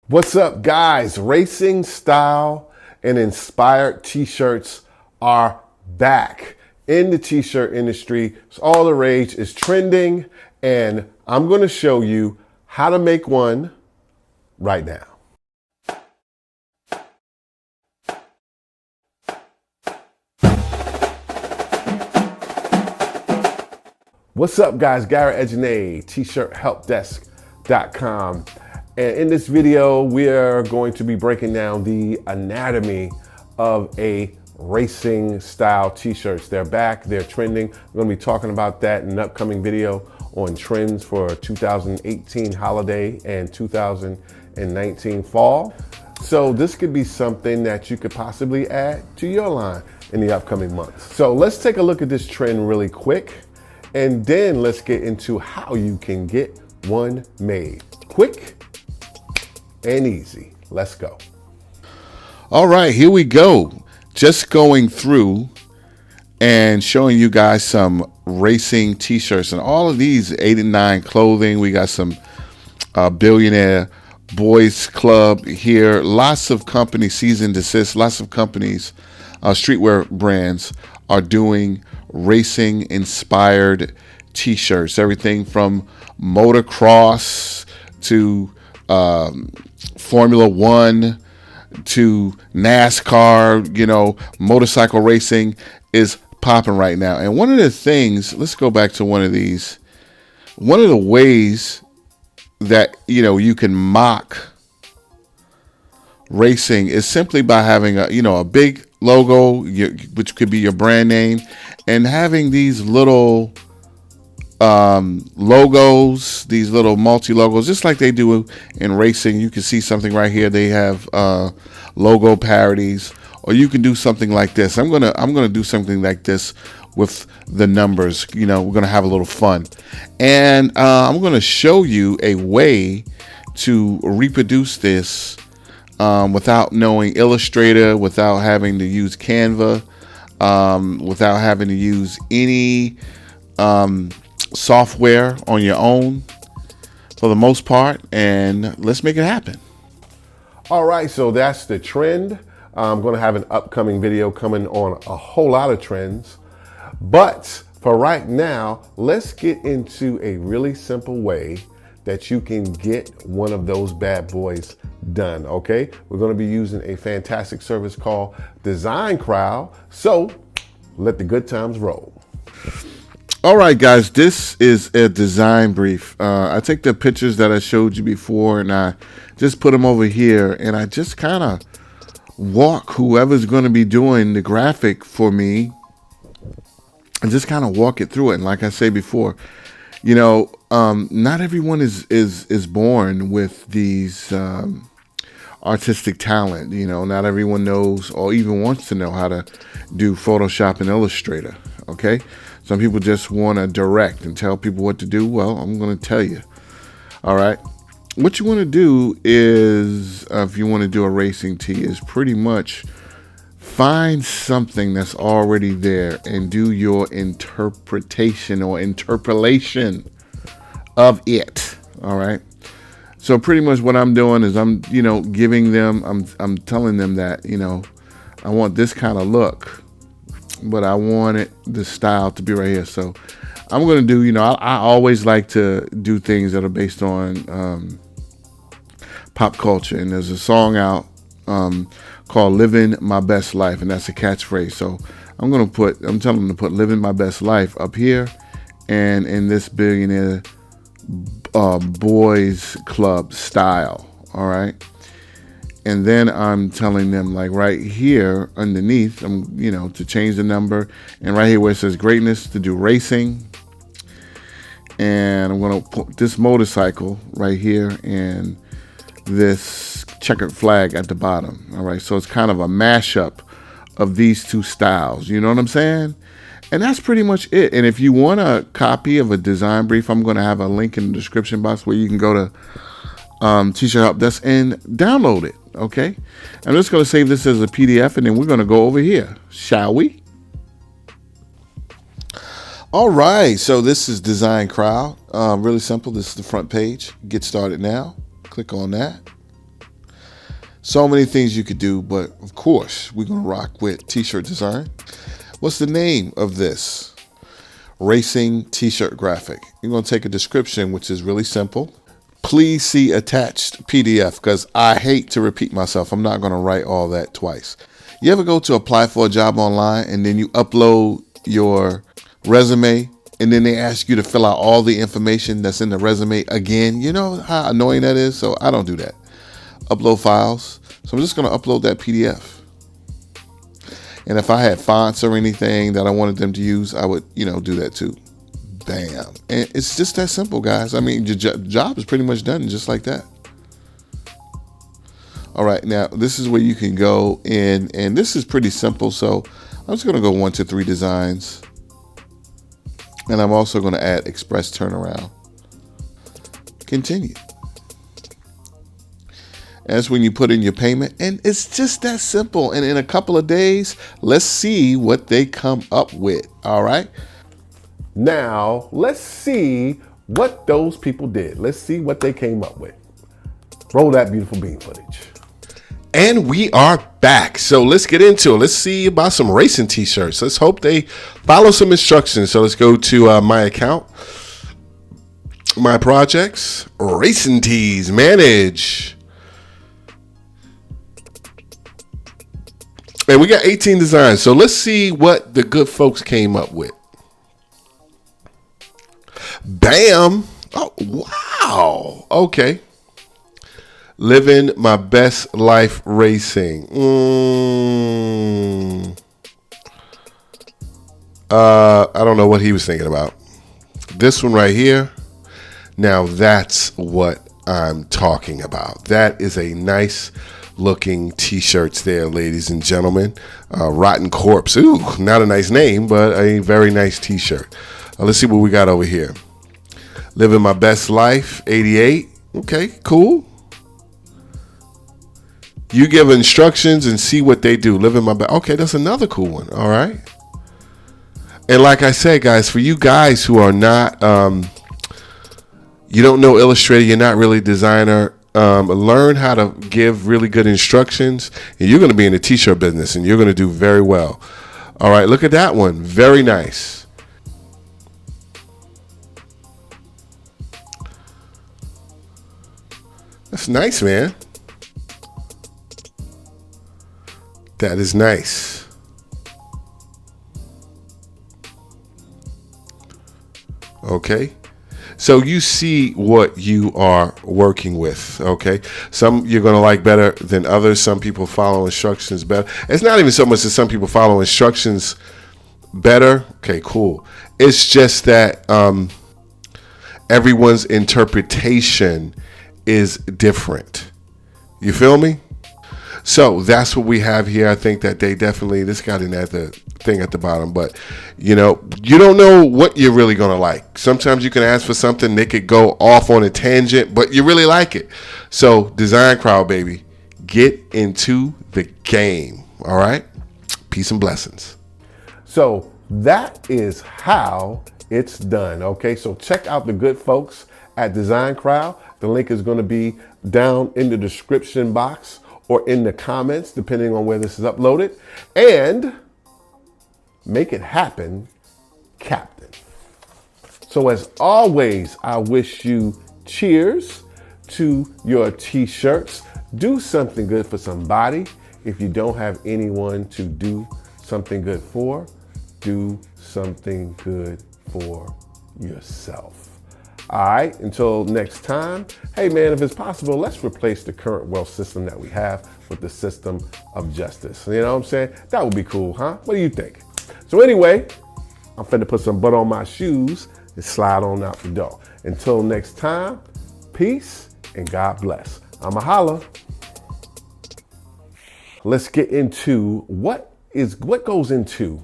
What's up, guys? Racing style and inspired t-shirts are back in the t-shirt industry. It's all the rage, is trending, and I'm going to show you how to make one right now. What's up, guys? Garrett Edgenay, t-shirthelpdesk.com. And in this video, we are going to be breaking down the anatomy of a racing style t-shirts. They're back, they're trending. We're gonna be talking about that in an upcoming video on trends for 2018 holiday and 2019 fall. So this could be something that you could possibly add to your line in the upcoming months. So let's take a look at this trend really quick, and then let's get into how you can get one made quick and easy. Let's go. All right, here we go. Just going through and showing you guys some racing t-shirts, and all of these 89 clothing. We got some billionaire boys club here. Lots of companies, cease and desist. Lots of companies, streetwear brands are doing racing inspired t-shirts. Everything from motocross to Formula One to NASCAR, motorcycle racing is popping right now. And one of the things, let's go back to one of these. One of the ways that, you can mock racing is simply by having a big logo, which could be your brand name, and having these little logos, these little multi logos, just like they do in racing. You can see something right here. They have logo parodies, or you can do something like this. I'm gonna do something like this with the numbers. We're gonna have a little fun, and I'm gonna show you a way to reproduce this without knowing Illustrator, without having to use Canva, without having to use any software on your own for the most part, and let's make it happen. All right, so that's the trend. I'm going to have an upcoming video coming on a whole lot of trends, but for right now, let's get into a really simple way that you can get one of those bad boys done. Okay, we're going to be using a fantastic service called Design Crowd, so let the good times roll. All right, guys, this is a design brief. I take the pictures that I showed you before, and I just put them over here, and I just kind of walk whoever's going to be doing the graphic for me and just kind of walk it through it. And like I say before, not everyone is born with these artistic talent. Not everyone knows or even wants to know how to do Photoshop and Illustrator. Okay, some people just want to direct and tell people what to do. Well, I'm going to tell you. All right, what you want to do is, if you want to do a racing tee, is pretty much find something that's already there and do your interpretation or interpolation of it. All right. So pretty much what I'm doing is I'm giving them, I'm telling them that, I want this kind of look, but I want the style to be right here. So I'm going to do, I always like to do things that are based on pop culture. And there's a song out called Living My Best Life, and that's a catchphrase. So I'm telling them to put Living My Best Life up here and in this billionaire boys club style. All right. And then I'm telling them, like right here underneath, to change the number, and right here where it says greatness, to do racing. And I'm going to put this motorcycle right here and this checkered flag at the bottom. All right. So it's kind of a mashup of these two styles. You know what I'm saying? And that's pretty much it. And if you want a copy of a design brief, I'm going to have a link in the description box where you can go to T-Shirt Help Desk and download it. Okay. I'm just going to save this as a PDF, and then we're going to go over here. Shall we? All right. So this is Design Crowd. Really simple. This is the front page. Get started now. Click on that. So many things you could do, but of course, we're going to rock with t-shirt design. What's the name of this? Racing t-shirt graphic. You're going to take a description, which is really simple. Please see attached PDF, because I hate to repeat myself. I'm not going to write all that twice. You ever go to apply for a job online and then you upload your resume and then they ask you to fill out all the information that's in the resume again? You know how annoying that is? So I don't do that. Upload files. So I'm just going to upload that PDF. And if I had fonts or anything that I wanted them to use, I would, do that too. Bam. And it's just that simple, guys. I mean, your job is pretty much done just like that. All right, now this is where you can go in, and this is pretty simple. So I'm just going to go 1 to 3 designs. And I'm also going to add express turnaround. Continue. That's when you put in your payment, and it's just that simple. And in a couple of days, let's see what they come up with. All right. Now, let's see what those people did. Let's see what they came up with. Roll that beautiful bean footage. And we are back. So let's get into it. Let's see about some racing t-shirts. Let's hope they follow some instructions. So let's go to my account, my projects, racing tees, manage. And we got 18 designs. So let's see what the good folks came up with. Bam. Oh, wow. Okay. Living my best life racing. I don't know what he was thinking about. This one right here. Now that's what I'm talking about. That is a nice looking t-shirts there, ladies and gentlemen. Rotten Corpse. Ooh, not a nice name, but a very nice t-shirt. Let's see what we got over here. Living my best life, 88. Okay, cool. You give instructions and see what they do. Living my best. Okay, that's another cool one. All right. And like I said, guys, for you guys who are not, you don't know Illustrator, you're not really a designer, learn how to give really good instructions, and you're going to be in the t-shirt business, and you're going to do very well. All right, look at that one. Very nice. That's nice, man. That is nice. Okay. So you see what you are working with, okay? Some you're going to like better than others. Some people follow instructions better. It's not even so much that some people follow instructions better. Okay, cool. It's just that everyone's interpretation is different. You feel me? So that's what we have here. I think that they definitely, this got in at the thing at the bottom, but you don't know what you're really going to like. Sometimes you can ask for something, they could go off on a tangent, but you really like it. So Design Crowd, baby, get into the game. All right. Peace and blessings. So that is how it's done. Okay. So check out the good folks at Design Crowd. The link is going to be down in the description box or in the comments, depending on where this is uploaded. And make it happen, Captain. So as always, I wish you cheers to your t-shirts. Do something good for somebody. If you don't have anyone to do something good for, do something good for yourself. All right, until next time, hey man, if it's possible, let's replace the current wealth system that we have with the system of justice. You know what I'm saying? That would be cool, huh? What do you think? So anyway, I'm finna put some butter on my shoes and slide on out the door. Until next time, peace and God bless. I'ma holla. Let's get into what goes into